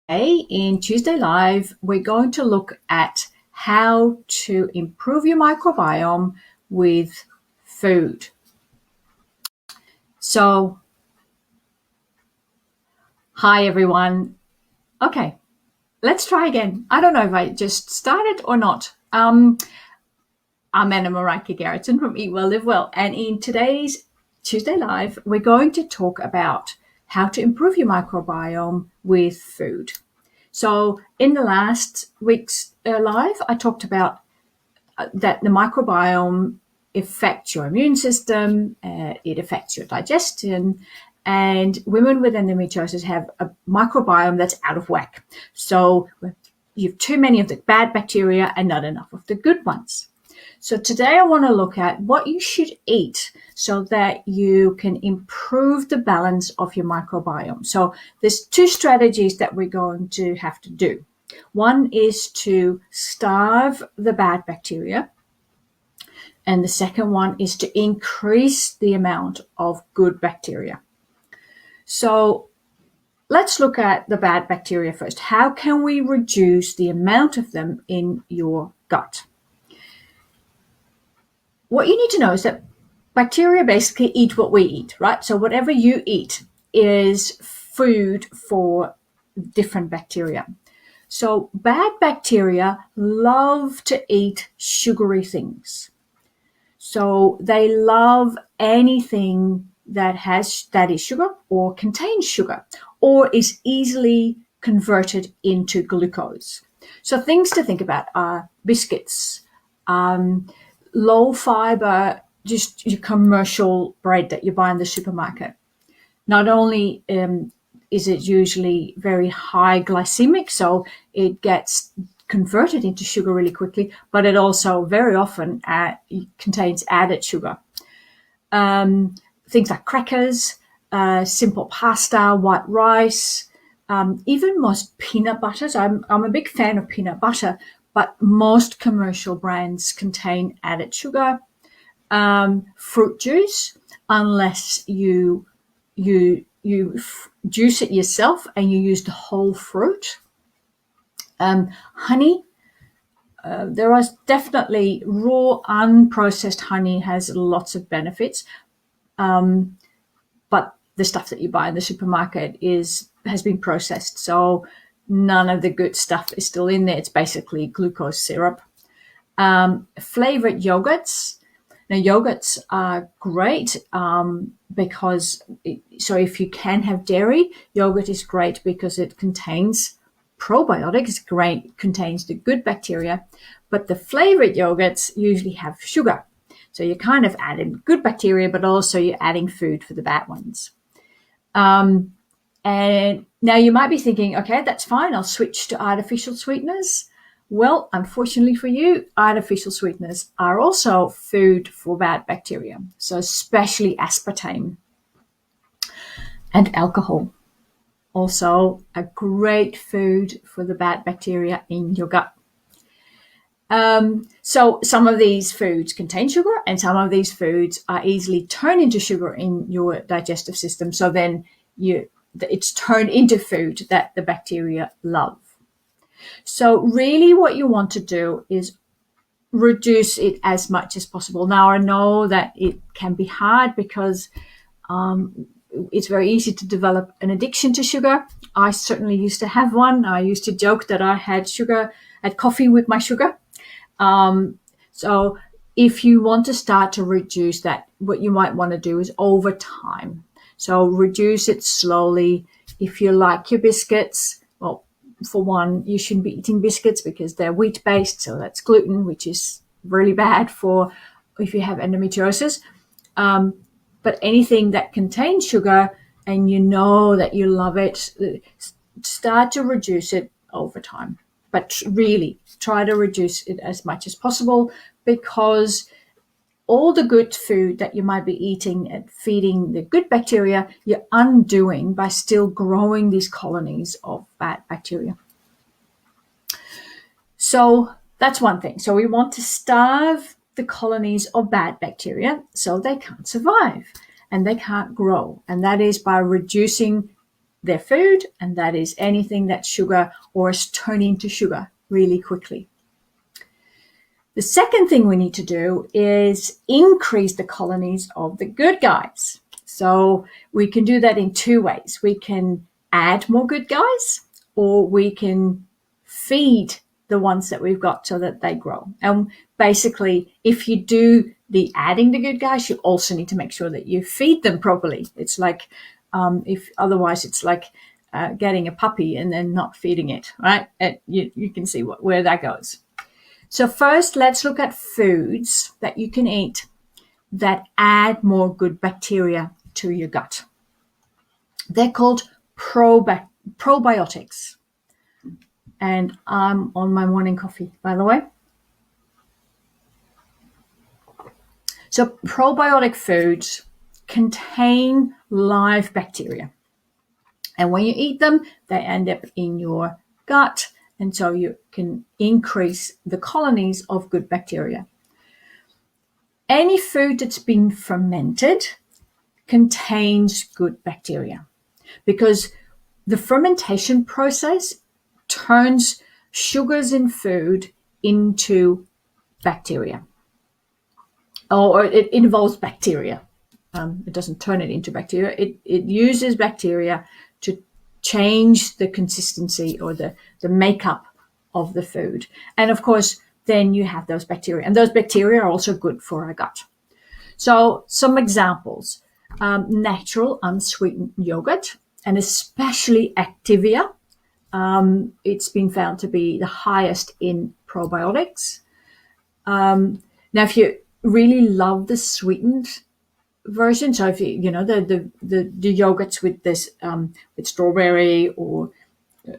Today in Tuesday Live, we're going to look at how to improve your microbiome with food. So, hi everyone. Okay, let's try again. I don't know if I just started or not. I'm Anna Marika Garrettson from Eat Well, Live Well, and in today's Tuesday Live, we're going to talk about how to improve your microbiome with food. So in the last week's live, I talked about that the microbiome affects your immune system, it affects your digestion, and women with endometriosis have a microbiome that's out of whack. So you have too many of the bad bacteria and not enough of the good ones. So today I want to look at what you should eat so that you can improve the balance of your microbiome. So there's two strategies that we're going to have to do. One is to starve the bad bacteria, and the second one is to increase the amount of good bacteria. So let's look at the bad bacteria first. How can we reduce the amount of them in your gut? What you need to know is that bacteria basically eat what we eat, right? So whatever you eat is food for different bacteria. So bad bacteria love to eat sugary things. So they love anything that is sugar or contains sugar or is easily converted into glucose. So things to think about are biscuits, low fiber, just your commercial bread that you buy in the supermarket. Not only is it usually very high glycemic, so it gets converted into sugar really quickly, but it also very often contains added sugar. Things like crackers, simple pasta, white rice, even most peanut butters. I'm a big fan of peanut butter, but most commercial brands contain added sugar. Fruit juice, unless you juice it yourself and you use the whole fruit. Honey, there is definitely raw, unprocessed honey has lots of benefits, but the stuff that you buy in the supermarket has been processed, so none of the good stuff is still in there. It's basically glucose syrup. Flavored yogurts. Now, yogurts are great because if you can have dairy, yogurt is great because it contains probiotics, contains the good bacteria, but the flavored yogurts usually have sugar. So you're kind of adding good bacteria, but also you're adding food for the bad ones. And now you might be thinking, okay, that's fine. I'll switch to artificial sweeteners. Well, unfortunately for you, artificial sweeteners are also food for bad bacteria. So especially aspartame and alcohol. Also a great food for the bad bacteria in your gut. So some of these foods contain sugar and some of these foods are easily turned into sugar in your digestive system. So then it's turned into food that the bacteria love. So really what you want to do is reduce it as much as possible. Now, I know that it can be hard because it's very easy to develop an addiction to sugar. I certainly used to have one. I used to joke that I had coffee with my sugar. So if you want to start to reduce that, what you might want to do is over time. So reduce it slowly. If you like your biscuits, well, for one, you shouldn't be eating biscuits because they're wheat-based, so that's gluten, which is really bad for if you have endometriosis. But anything that contains sugar and you know that you love it, start to reduce it over time. But really, try to reduce it as much as possible because all the good food that you might be eating and feeding the good bacteria, you're undoing by still growing these colonies of bad bacteria. So that's one thing. So we want to starve the colonies of bad bacteria so they can't survive and they can't grow. And that is by reducing their food, and that is anything that's sugar or is turning into sugar really quickly. The second thing we need to do is increase the colonies of the good guys. So we can do that in two ways. We can add more good guys, or we can feed the ones that we've got so that they grow. And basically, if you do the adding the good guys, you also need to make sure that you feed them properly. It's like, if otherwise it's like getting a puppy and then not feeding it, right? You can see where that goes. So first, let's look at foods that you can eat that add more good bacteria to your gut. They're called probiotics. And I'm on my morning coffee, by the way. So probiotic foods contain live bacteria. And when you eat them, they end up in your gut. And so you can increase the colonies of good bacteria. Any food that's been fermented contains good bacteria because the fermentation process turns sugars in food into bacteria. Or it involves bacteria. It doesn't turn it into bacteria. It uses bacteria to change the consistency or the makeup of the food. And of course, then you have those bacteria. And those bacteria are also good for our gut. So some examples. Natural unsweetened yogurt, and especially Activia. It's been found to be the highest in probiotics. Now, if you really love the sweetened version, so if you know the yogurts with this with strawberry or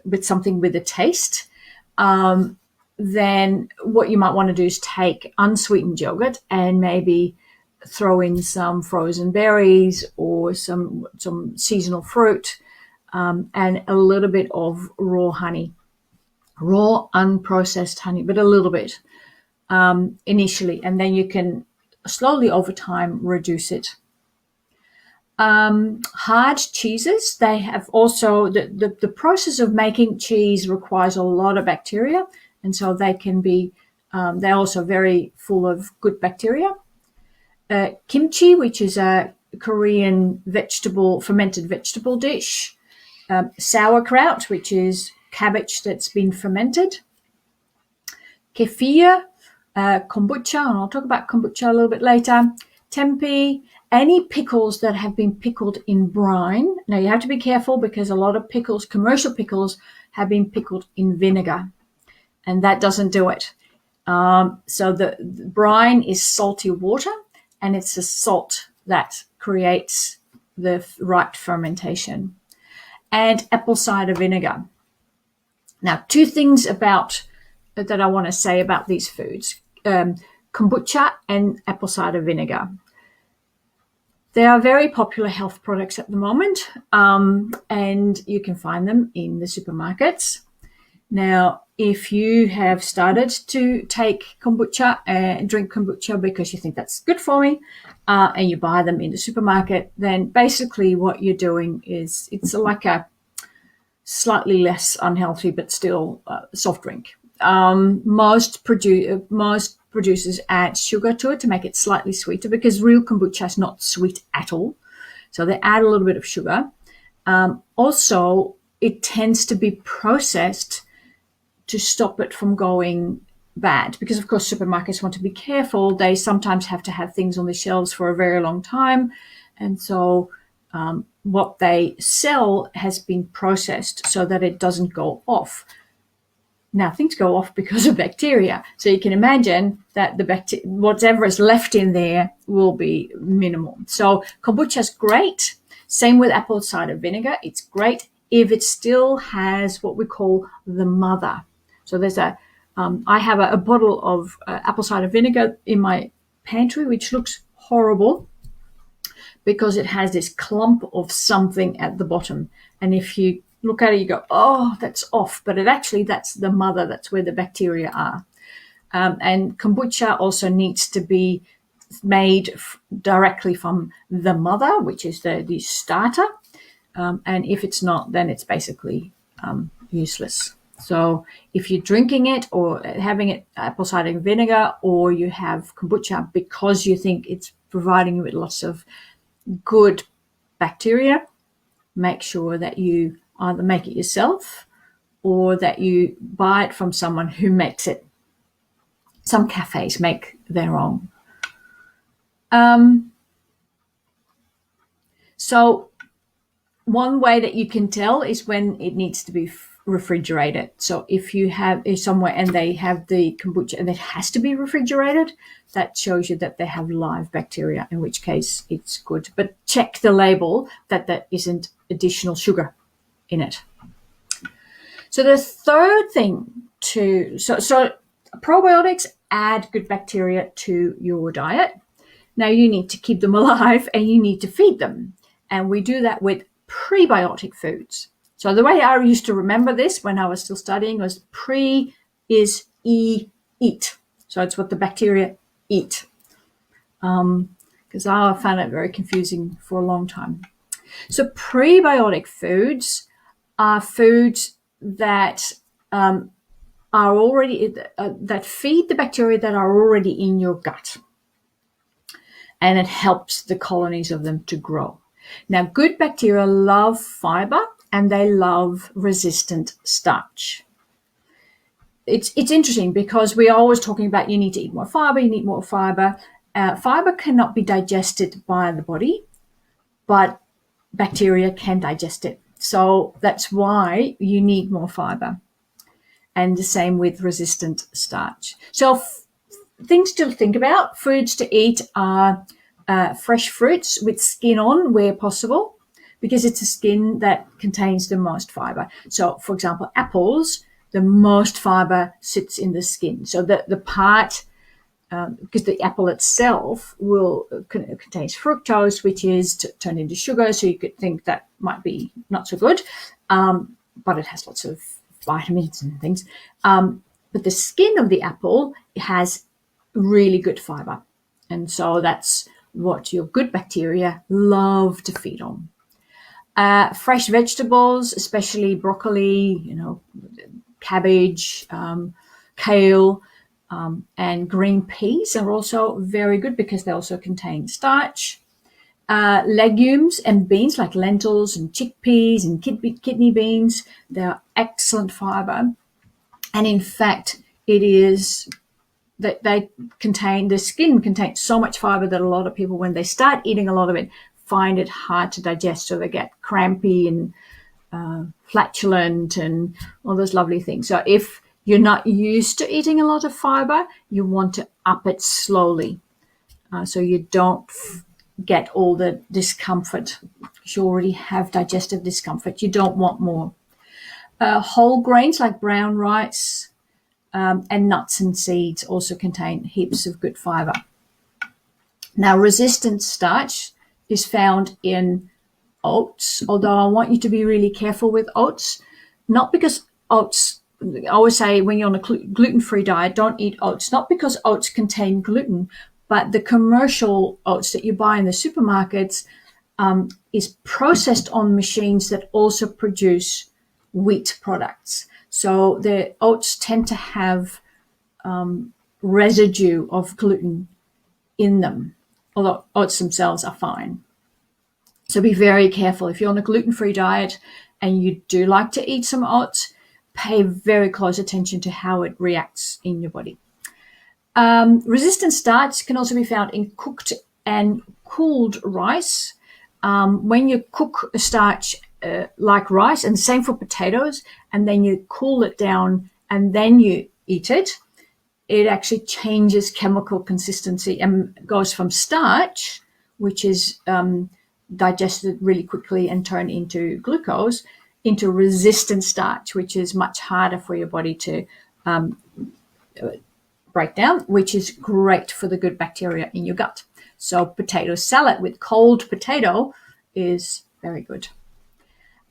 with something with a taste, then what you might want to do is take unsweetened yogurt and maybe throw in some frozen berries or some seasonal fruit, and a little bit of raw honey, raw unprocessed honey, but a little bit initially, and then you can slowly over time reduce it. Hard cheeses, they have also the process of making cheese requires a lot of bacteria, and so they can be they're also very full of good bacteria. Kimchi, which is a Korean fermented vegetable dish. Sauerkraut, which is cabbage that's been fermented. Kefir, kombucha, and I'll talk about kombucha a little bit later. Tempeh, any pickles that have been pickled in brine. Now you have to be careful because a lot of pickles, commercial pickles, have been pickled in vinegar, and that doesn't do it. So the brine is salty water, and it's the salt that creates the right fermentation. And apple cider vinegar. Now, two things that I want to say about these foods. Kombucha and apple cider vinegar. They are very popular health products at the moment, and you can find them in the supermarkets. Now, if you have started to take kombucha and drink kombucha because you think that's good for me, and you buy them in the supermarket, then basically what you're doing is it's like a slightly less unhealthy but still soft drink. Most producers add sugar to it to make it slightly sweeter because real kombucha is not sweet at all. So they add a little bit of sugar. Also, it tends to be processed to stop it from going bad because, of course, supermarkets want to be careful. They sometimes have to have things on the shelves for a very long time. And so what they sell has been processed so that it doesn't go off. Now, things go off because of bacteria. So you can imagine that whatever is left in there will be minimal. So kombucha is great. Same with apple cider vinegar. It's great if it still has what we call the mother. So there's I have a bottle of apple cider vinegar in my pantry, which looks horrible because it has this clump of something at the bottom. And if you look at it, you go, oh, that's off. But that's the mother. That's where the bacteria are. And kombucha also needs to be made directly from the mother, which is the starter. And if it's not, then it's basically useless. So if you're drinking it or having it apple cider vinegar, or you have kombucha because you think it's providing you with lots of good bacteria, make sure that you either make it yourself or that you buy it from someone who makes it. Some cafes make their own. So one way that you can tell is when it needs to be refrigerated. So if you have somewhere and they have the kombucha and it has to be refrigerated, that shows you that they have live bacteria, in which case it's good. But check the label that there isn't additional sugar in it. So the third thing so probiotics add good bacteria to your diet. Now you need to keep them alive and you need to feed them. And we do that with prebiotic foods. So the way I used to remember this when I was still studying was pre is eat. So it's what the bacteria eat. Because I found it very confusing for a long time. So prebiotic foods are foods that are already that feed the bacteria that are already in your gut, and it helps the colonies of them to grow. Now, good bacteria love fiber and they love resistant starch. It's interesting because we're always talking about you need to eat more fiber, you need more fiber. Fiber cannot be digested by the body, but bacteria can digest it. So that's why you need more fiber. And the same with resistant starch. So things to think about, foods to eat are fresh fruits with skin on where possible, because it's the skin that contains the most fiber. So, for example, apples, the most fiber sits in the skin. So the part, because the apple itself contains fructose, which is turned into sugar. So you could think that might be not so good, but it has lots of vitamins and things. But the skin of the apple has really good fiber. And so that's what your good bacteria love to feed on. Fresh vegetables, especially broccoli, cabbage, kale, and green peas are also very good because they also contain starch. Legumes and beans like lentils and chickpeas and kidney beans, they're excellent fiber. And in fact, it is that the skin contains so much fiber that a lot of people, when they start eating a lot of it, find it hard to digest. So they get crampy and flatulent and all those lovely things. So if you're not used to eating a lot of fiber, you want to up it slowly so you don't get all the discomfort. You already have digestive discomfort. You don't want more. Whole grains like brown rice and nuts and seeds also contain heaps of good fiber. Now, resistant starch is found in oats, although I want you to be really careful with oats. Not because oats, I always say when you're on a gluten-free diet, don't eat oats. Not because oats contain gluten, but the commercial oats that you buy in the supermarkets is processed on machines that also produce wheat products. So the oats tend to have residue of gluten in them, although oats themselves are fine. So be very careful. If you're on a gluten-free diet and you do like to eat some oats, pay very close attention to how it reacts in your body. Resistant starch can also be found in cooked and cooled rice. When you cook a starch like rice, and same for potatoes, and then you cool it down and then you eat it, it actually changes chemical consistency and goes from starch, which is digested really quickly and turned into glucose, into resistant starch, which is much harder for your body to break down, which is great for the good bacteria in your gut. So potato salad with cold potato is very good.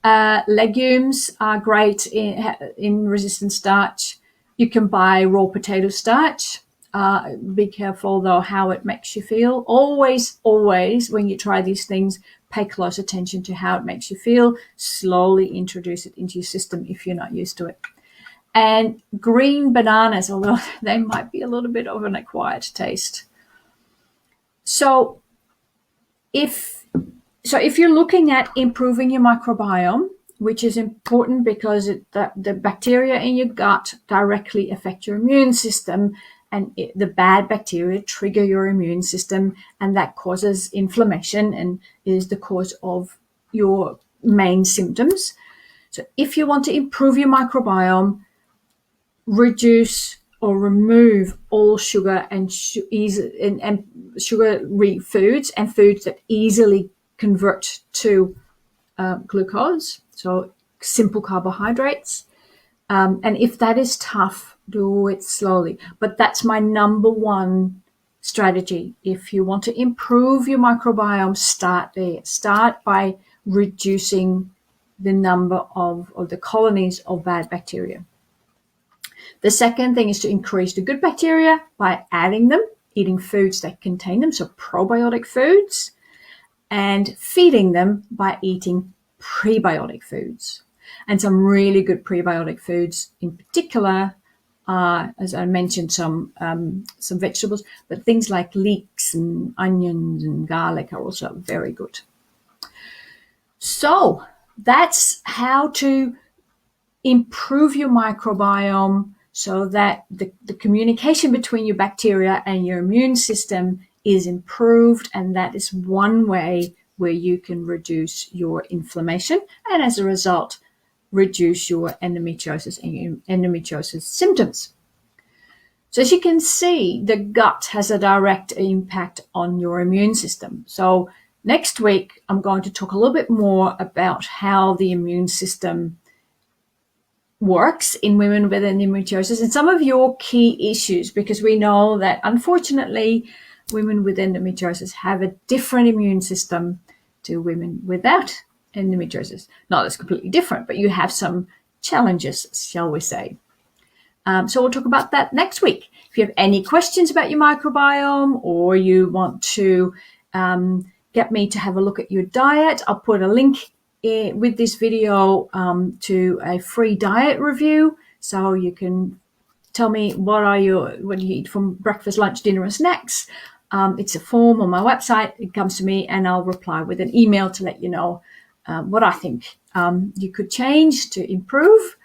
Legumes are great in resistant starch. You can buy raw potato starch. Be careful, though, how it makes you feel. Always, when you try these things, pay close attention to how it makes you feel. Slowly introduce it into your system if you're not used to it. And green bananas, although they might be a little bit of an acquired taste. So if you're looking at improving your microbiome, which is important because the bacteria in your gut directly affect your immune system, and the bad bacteria trigger your immune system, and that causes inflammation and is the cause of your main symptoms. So if you want to improve your microbiome, reduce or remove all sugar and sugary foods and foods that easily convert to glucose, so simple carbohydrates. And if that is tough, do it slowly. But that's my number one strategy. If you want to improve your microbiome, start there. Start by reducing the number of the colonies of bad bacteria. The second thing is to increase the good bacteria by adding them, eating foods that contain them, so probiotic foods, and feeding them by eating prebiotic foods. And some really good prebiotic foods in particular are, as I mentioned, some vegetables, but things like leeks and onions and garlic are also very good. So that's how to improve your microbiome so that the communication between your bacteria and your immune system is improved, and that is one way where you can reduce your inflammation and as a result reduce your endometriosis and your endometriosis symptoms. So as you can see, the gut has a direct impact on your immune system. So next week I'm going to talk a little bit more about how the immune system works in women with endometriosis and some of your key issues, because we know that unfortunately women with endometriosis have a different immune system to women without endometriosis. Not as completely different, but you have some challenges, shall we say. So we'll talk about that next week. If you have any questions about your microbiome, or you want to get me to have a look at your diet, I'll put a link with this video to a free diet review, so you can tell me what do you eat from breakfast, lunch, dinner, and snacks. It's a form on my website. It comes to me, and I'll reply with an email to let you know what I think you could change to improve.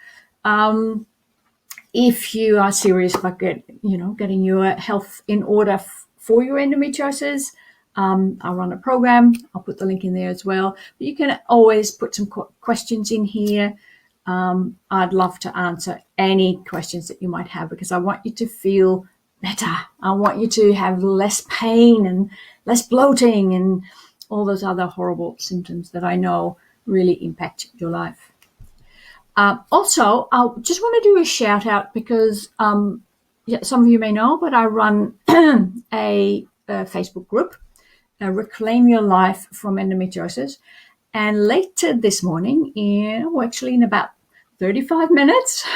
If you are serious about getting your health in order for your endometriosis, I'll run a program. I'll put the link in there as well. But you can always put some questions in here. I'd love to answer any questions that you might have, because I want you to feel better. I want you to have less pain and less bloating and all those other horrible symptoms that I know really impact your life. Also, I just want to do a shout out because some of you may know, but I run a Facebook group, Reclaim Your Life from Endometriosis. And later this morning, in about 35 minutes,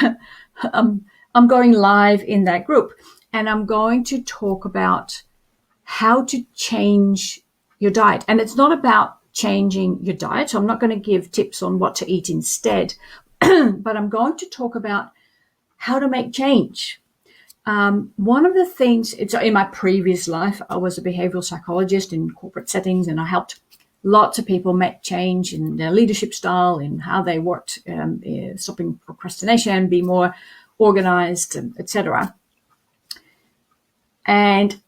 I'm going live in that group. And I'm going to talk about how to change your diet. And it's not about changing your diet. So I'm not going to give tips on what to eat instead, but I'm going to talk about how to make change. One of the things, in my previous life, I was a behavioral psychologist in corporate settings, and I helped lots of people make change in their leadership style, in how they worked, stopping procrastination, be more organized, etc. And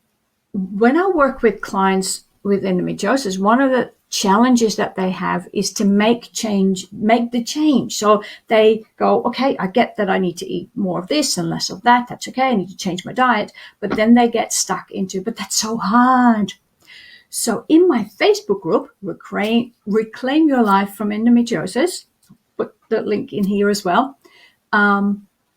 when I work with clients with endometriosis, one of the challenges that they have is to make the change. So they go, okay, I get that I need to eat more of this and less of that. That's okay. I need to change my diet. But then they get stuck into, but that's so hard. So in my Facebook group, Reclaim Your Life from Endometriosis, put the link in here as well.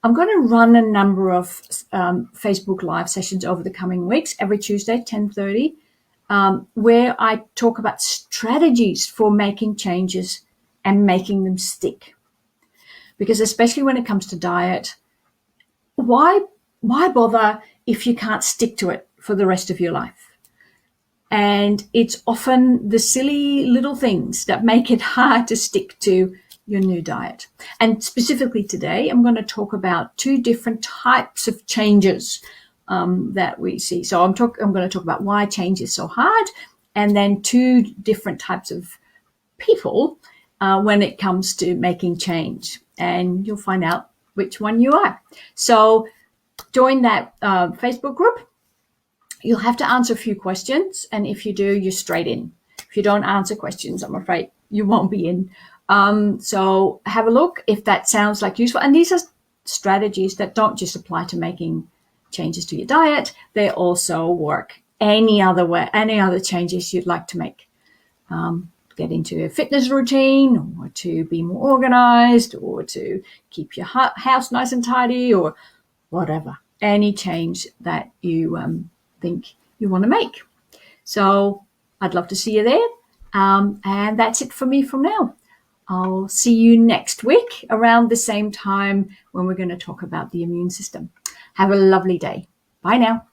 I'm going to run a number of Facebook Live sessions over the coming weeks, every Tuesday, 10:30, where I talk about strategies for making changes and making them stick. Because especially when it comes to diet, why bother if you can't stick to it for the rest of your life? And it's often the silly little things that make it hard to stick to your new diet. And specifically today, I'm going to talk about 2 different types of changes that we see. So I'm going to talk about why change is so hard, and then 2 different types of people when it comes to making change. And you'll find out which one you are. So join that Facebook group. You'll have to answer a few questions, and if you do, you're straight in. If you don't answer questions, I'm afraid you won't be in. So have a look if that sounds like useful. And these are strategies that don't just apply to making changes to your diet. They also work any other changes you'd like to make. Get into a fitness routine, or to be more organized, or to keep your house nice and tidy, or whatever. Any change that you think you want to make. So I'd love to see you there. And that's it for me from now. I'll see you next week around the same time when we're going to talk about the immune system. Have a lovely day. Bye now.